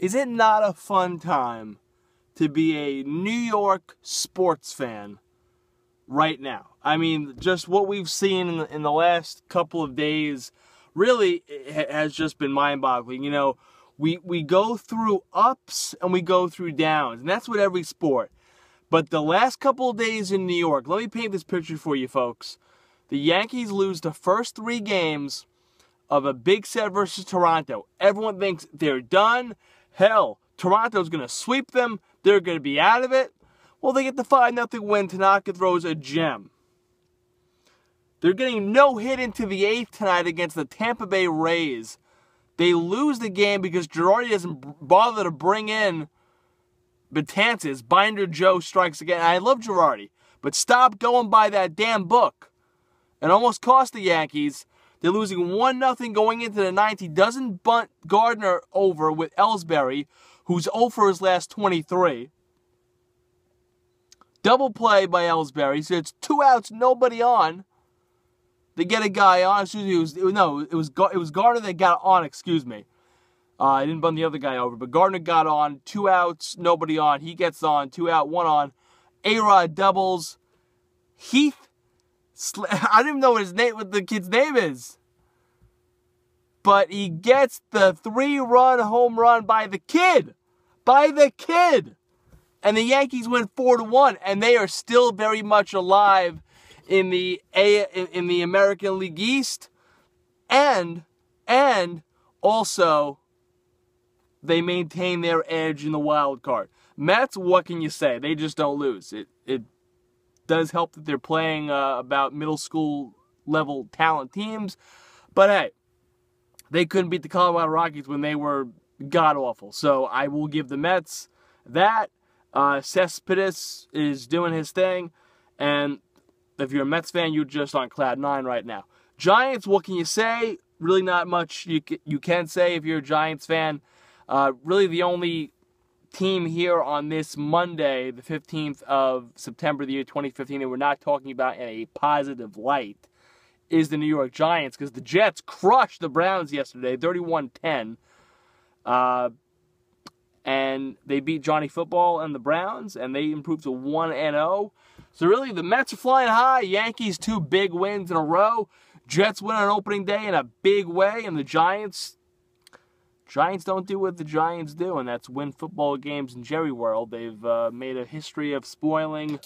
Is it not a fun time to be a New York sports fan right now? I mean, just what we've seen in the last couple of days really has just been mind-boggling. You know, we go through ups and we go through downs, and that's with every sport. But the last couple of days in New York, let me paint this picture for you folks. The Yankees lose the first 3 games of a big set versus Toronto. Everyone thinks they're done. Hell, Toronto's going to sweep them. They're going to be out of it. Well, they get the 5-0 win. Tanaka throws a gem. They're getting no hit into the 8th tonight against the Tampa Bay Rays. They lose the game because Girardi doesn't bother to bring in Betances. Binder Joe strikes again. I love Girardi, but stop going by that damn book. It almost cost the Yankees. They're losing 1-0 going into the 9th. He doesn't bunt Gardner over with Ellsbury, who's 0 for his last 23. Double play by Ellsbury. So it's 2 outs, nobody on. They get a guy on. Excuse me. It was Gardner that got on. Excuse me. I didn't bunt the other guy over, but Gardner got on. 2 outs, nobody on. He gets on. 2 out, 1 on. A-Rod doubles. Heath. I don't even know what the kid's name is. But he gets the 3-run home run by the kid. By the kid. And the Yankees win 4-1, and they are still very much alive in the American League East. And also they maintain their edge in the wild card. Mets, what can you say? They just don't lose. It does help that they're playing about middle school level talent teams. But hey, they couldn't beat the Colorado Rockies when they were god-awful. So I will give the Mets that. Cespedes is doing his thing. And if you're a Mets fan, you're just on cloud 9 right now. Giants, what can you say? Really not much you can say if you're a Giants fan. Really the only team here on this Monday, the 15th of September, the year 2015, that we're not talking about in a positive light is the New York Giants, because the Jets crushed the Browns yesterday, 31-10. And they beat Johnny Football and the Browns, and they improved to 1-0. So really, the Mets are flying high. Yankees, 2 big wins in a row. Jets win on opening day in a big way, and the Giants don't do what the Giants do, and that's win football games in Jerry World. They've made a history of spoiling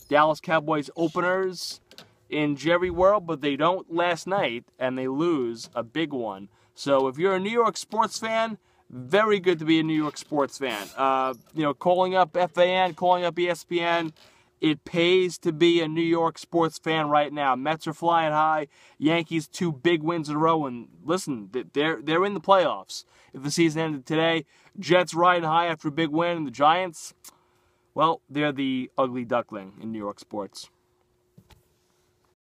Dallas Cowboys openers in Jerry World, but they don't last night, and they lose a big one. So if you're a New York sports fan, very good to be a New York sports fan. Calling up FAN, calling up ESPN, it pays to be a New York sports fan right now. Mets are flying high. Yankees, 2 big wins in a row. And listen, they're in the playoffs. If the season ended today, Jets riding high after a big win. And the Giants, well, they're the ugly duckling in New York sports.